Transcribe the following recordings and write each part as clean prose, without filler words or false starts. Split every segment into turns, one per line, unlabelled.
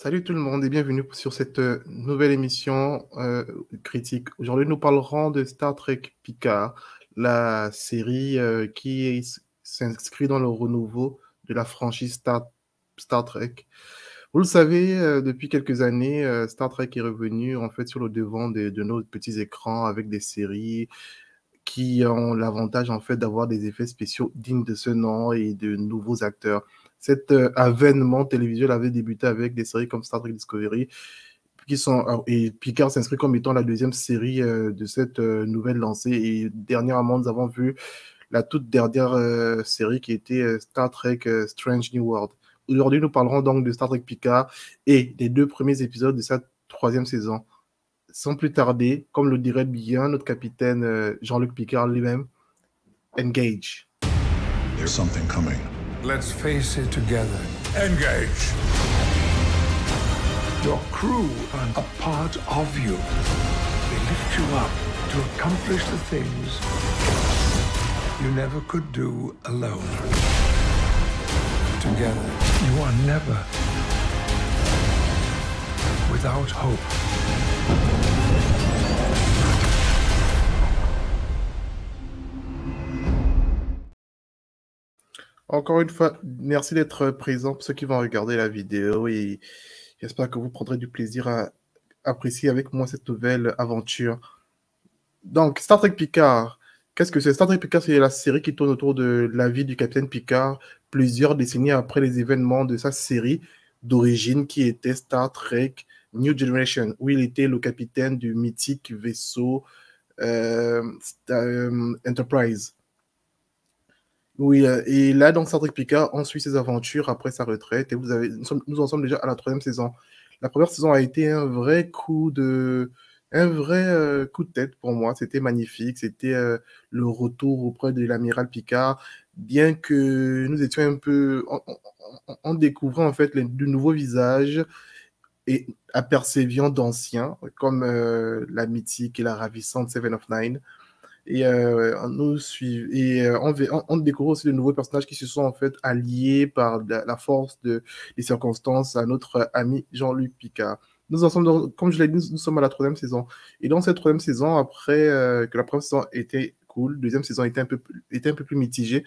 Salut tout le monde et bienvenue sur cette nouvelle émission critique. Aujourd'hui, nous parlerons de Star Trek Picard, la série s'inscrit dans le renouveau de la franchise Star Trek. Vous le savez, depuis quelques années, Star Trek est revenu en fait sur le devant de nos petits écrans avec des séries qui ont l'avantage en fait d'avoir des effets spéciaux dignes de ce nom et de nouveaux acteurs. Cet avènement télévisuel avait débuté avec des séries comme Star Trek Discovery, et Picard s'inscrit comme étant la deuxième série de cette nouvelle lancée. Et dernièrement, nous avons vu la toute dernière série qui était Star Trek Strange New World. Aujourd'hui, nous parlerons donc de Star Trek Picard et des deux premiers épisodes de sa troisième saison. Sans plus tarder, comme le dirait bien notre capitaine Jean-Luc Picard lui-même, engage.
There's something coming.
Let's face it together.
Engage!
Your crew are a part of you. They lift you up to accomplish the things you never could do alone. Together, you are never without hope.
Encore une fois, merci d'être présent pour ceux qui vont regarder la vidéo et j'espère que vous prendrez du plaisir à apprécier avec moi cette nouvelle aventure. Donc, Star Trek Picard, qu'est-ce que c'est? Star Trek Picard, c'est la série qui tourne autour de la vie du capitaine Picard plusieurs décennies après les événements de sa série d'origine qui était Star Trek New Generation, où il était le capitaine du mythique vaisseau Enterprise. Oui, et là, dans Star Trek Picard, on suit ses aventures après sa retraite, et nous en sommes déjà à la troisième saison. La première saison a été un vrai coup de tête pour moi. C'était magnifique, c'était le retour auprès de l'amiral Picard, bien que nous étions un peu, on découvrait en fait de nouveaux visages et apercevions d'anciens, comme la mythique et la ravissante Seven of Nine. Et on découvre aussi de nouveaux personnages qui se sont en fait alliés par la force des circonstances à notre ami Jean-Luc Picard. Nous en sommes, comme je l'ai dit, nous sommes à la troisième saison. Et dans cette troisième saison, après que la première saison était cool, la deuxième saison était un peu plus mitigée.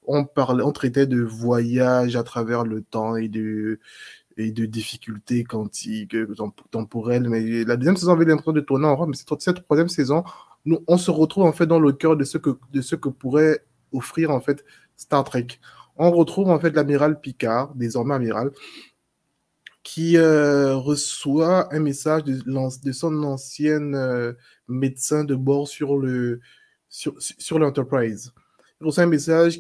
On traitait de voyage à travers le temps et de difficultés quantiques, temporelles. Mais la deuxième saison avait l'impression de tourner en rond. Mais cette troisième saison, on se retrouve en fait dans le cœur de ce que pourrait offrir en fait Star Trek. On retrouve en fait l'amiral Picard, désormais amiral, qui reçoit un message de son ancienne médecin de bord sur l'Enterprise. Il reçoit un message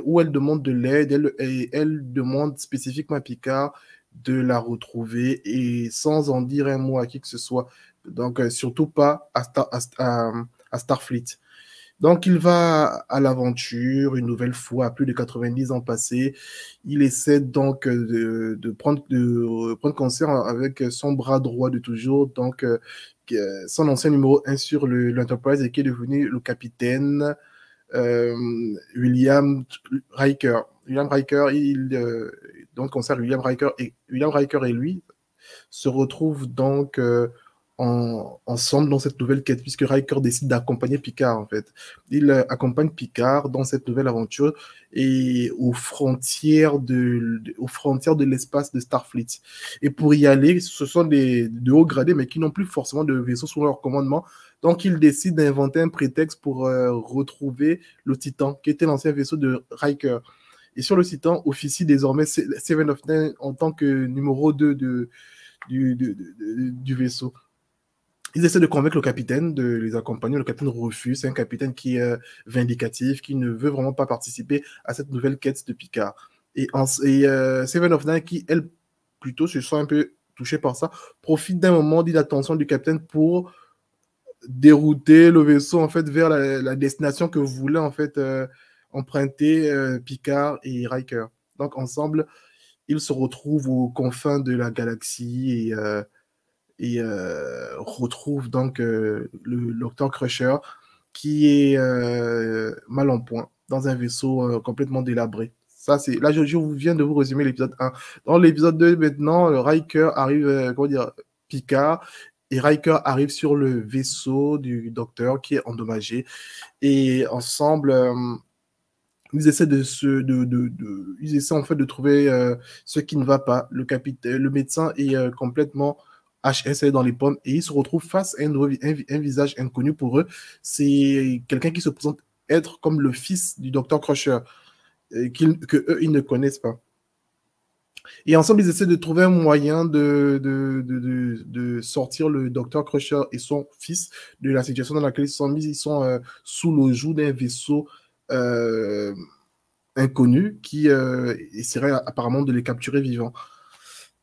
où elle demande de l'aide, elle demande spécifiquement à Picard de la retrouver et sans en dire un mot à qui que ce soit. Donc, surtout pas à Starfleet. Donc, il va à l'aventure une nouvelle fois, à plus de 90 ans passés. Il essaie donc de prendre concert avec son bras droit de toujours, donc son ancien numéro 1 sur l'Enterprise et qui est devenu le capitaine William Riker. William Riker, donc concert William Riker et lui se retrouvent donc ensemble dans cette nouvelle quête, puisque Riker décide d'accompagner Picard, en fait. Il accompagne Picard dans cette nouvelle aventure et aux frontières de l'espace de Starfleet. Et pour y aller, ce sont de hauts gradés, mais qui n'ont plus forcément de vaisseau sous leur commandement. Donc, il décide d'inventer un prétexte pour retrouver le Titan, qui était l'ancien vaisseau de Riker. Et sur le Titan, officie désormais Seven of Nine en tant que numéro 2 du vaisseau. Ils essaient de convaincre le capitaine de les accompagner. Le capitaine refuse. C'est un capitaine qui est vindicatif, qui ne veut vraiment pas participer à cette nouvelle quête de Picard. Et Seven of Nine, qui, elle, plutôt se sent un peu touchée par ça, profite d'un moment d'inattention du capitaine pour dérouter le vaisseau en fait vers la destination que voulaient en fait emprunter Picard et Riker. Donc ensemble, ils se retrouvent aux confins de la galaxie et retrouve donc le docteur Crusher qui est mal en point dans un vaisseau complètement délabré. Ça, c'est là, je vous viens de vous résumer l'épisode 1. Dans l'épisode 2, maintenant, Riker arrive, comment dire, Picard, et Riker arrive sur le vaisseau du docteur qui est endommagé. Et ensemble, ils essaient ils essaient en fait de trouver ce qui ne va pas. Le médecin est complètement HS dans les pommes et ils se retrouvent face à un visage inconnu pour eux. C'est quelqu'un qui se présente être comme le fils du docteur Crusher, que eux, ils ne connaissent pas. Et ensemble, ils essaient de trouver un moyen de sortir le docteur Crusher et son fils de la situation dans laquelle ils sont mis. Ils sont sous le joug d'un vaisseau inconnu qui essaierait apparemment de les capturer vivants.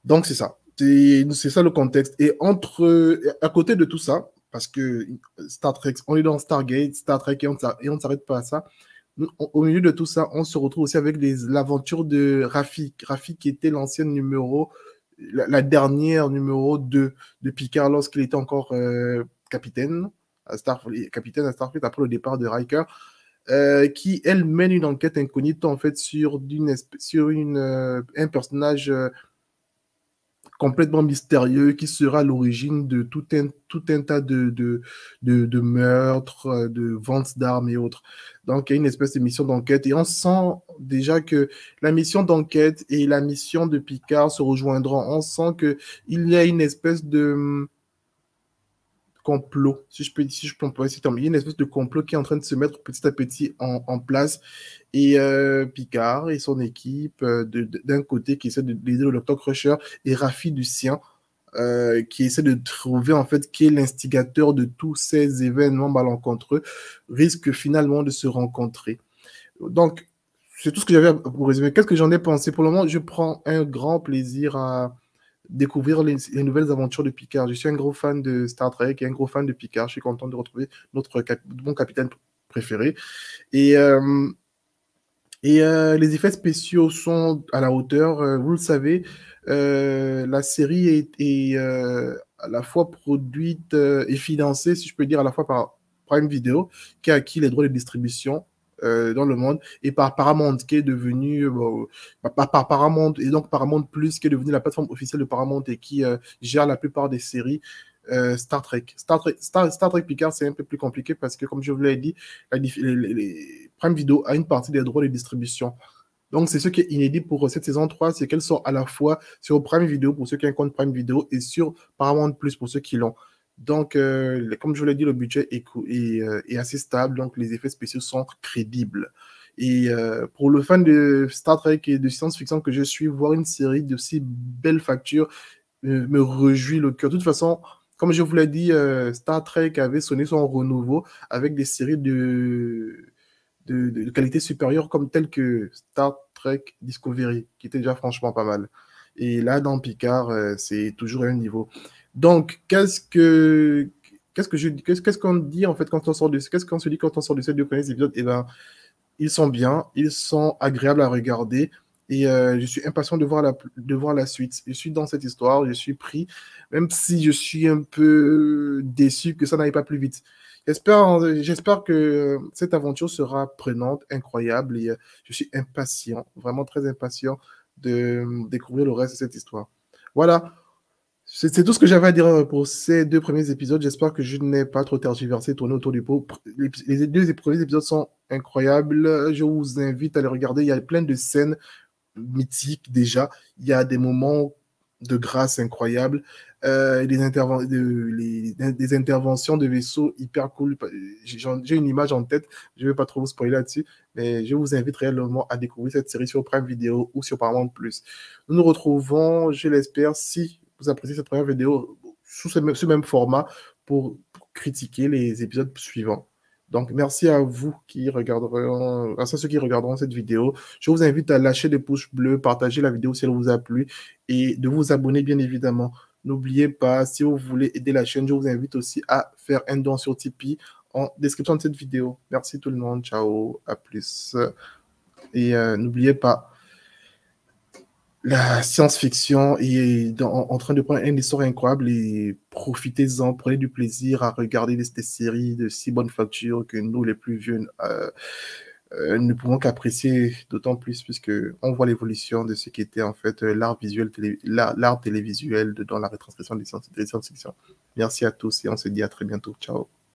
Donc, c'est ça. C'est ça le contexte. Et à côté de tout ça, parce que Star Trek, on est dans Stargate, Star Trek, et on ne s'arrête pas à ça. Au milieu de tout ça, on se retrouve aussi avec l'aventure de Rafik. Rafik qui était l'ancienne la dernière numéro 2 de Picard lorsqu'il était encore capitaine à Starfleet après le départ de Riker, qui, elle, mène une enquête incognito en fait sur un personnage complètement mystérieux qui sera à l'origine de tout un tas de meurtres, de ventes d'armes et autres. Donc, il y a une espèce de mission d'enquête et on sent déjà que la mission d'enquête et la mission de Picard se rejoindront. On sent qu'il y a une espèce de complot, si je peux employer ce terme. Il y a une espèce de complot qui est en train de se mettre petit à petit en place. Et Picard et son équipe, d'un côté, qui essaie d'aider le docteur Crusher, et Raffi du sien, qui essaie de trouver en fait qui est l'instigateur de tous ces événements malencontreux, risquent finalement de se rencontrer. Donc, c'est tout ce que j'avais pour résumer. Qu'est-ce que j'en ai pensé? Pour le moment, je prends un grand plaisir à découvrir les nouvelles aventures de Picard. Je suis un gros fan de Star Trek et un gros fan de Picard. Je suis content de retrouver mon capitaine préféré. Et les effets spéciaux sont à la hauteur. Vous le savez, la série est à la fois produite et financée, si je peux dire, à la fois par Prime Video, qui a acquis les droits de distribution dans le monde, et par Paramount, qui est devenu par Paramount, et donc Paramount Plus, qui est devenu la plateforme officielle de Paramount et qui gère la plupart des séries Star Trek. Star Trek Picard, c'est un peu plus compliqué parce que, comme je vous l'ai dit, les Prime Video a une partie des droits de distribution. Donc, c'est ce qui est inédit pour cette saison 3, c'est qu'elles sont à la fois sur Prime Video pour ceux qui ont un compte Prime Video et sur Paramount Plus pour ceux qui l'ont. Donc, comme je vous l'ai dit, le budget est assez stable, donc les effets spéciaux sont crédibles. Et pour le fan de Star Trek et de science-fiction que je suis, voir une série de si belle facture me réjouit le cœur. De toute façon, comme je vous l'ai dit, Star Trek avait sonné son renouveau avec des séries de qualité supérieure comme telles que Star Trek Discovery, qui était déjà franchement pas mal. Et là, dans Picard, c'est toujours à un niveau. Donc, qu'est-ce qu'on dit en fait quand on sort qu'est-ce qu'on se dit quand on sort de ces deux premiers épisodes? Eh ben, ils sont bien, ils sont agréables à regarder et je suis impatient de voir la suite. Je suis dans cette histoire, je suis pris, même si je suis un peu déçu que ça n'aille pas plus vite. J'espère que cette aventure sera prenante, incroyable et je suis impatient, vraiment très impatient de découvrir le reste de cette histoire. Voilà. C'est tout ce que j'avais à dire pour ces deux premiers épisodes. J'espère que je n'ai pas trop tergiversé, tourné autour du pot. Les deux premiers épisodes sont incroyables. Je vous invite à les regarder. Il y a plein de scènes mythiques déjà. Il y a des moments de grâce incroyables. Des interventions de vaisseaux hyper cool. J'ai une image en tête. Je ne vais pas trop vous spoiler là-dessus. Mais je vous invite réellement à découvrir cette série sur Prime Video ou sur Paramount+. Nous nous retrouvons, je l'espère, si vous appréciez cette première vidéo sous ce même format pour critiquer les épisodes suivants. Donc, merci à vous à ceux qui regarderont cette vidéo. Je vous invite à lâcher des pouces bleus, partager la vidéo si elle vous a plu et de vous abonner, bien évidemment. N'oubliez pas, si vous voulez aider la chaîne, je vous invite aussi à faire un don sur Tipeee en description de cette vidéo. Merci tout le monde. Ciao. À plus. Et n'oubliez pas, la science-fiction est en train de prendre une histoire incroyable et profitez-en, prenez du plaisir à regarder des séries de si bonne facture que nous, les plus vieux, ne pouvons qu'apprécier d'autant plus puisque on voit l'évolution de ce qui était en fait l'art visuel, l'art télévisuel dans la retranscription des science-fiction. Merci à tous et on se dit à très bientôt. Ciao.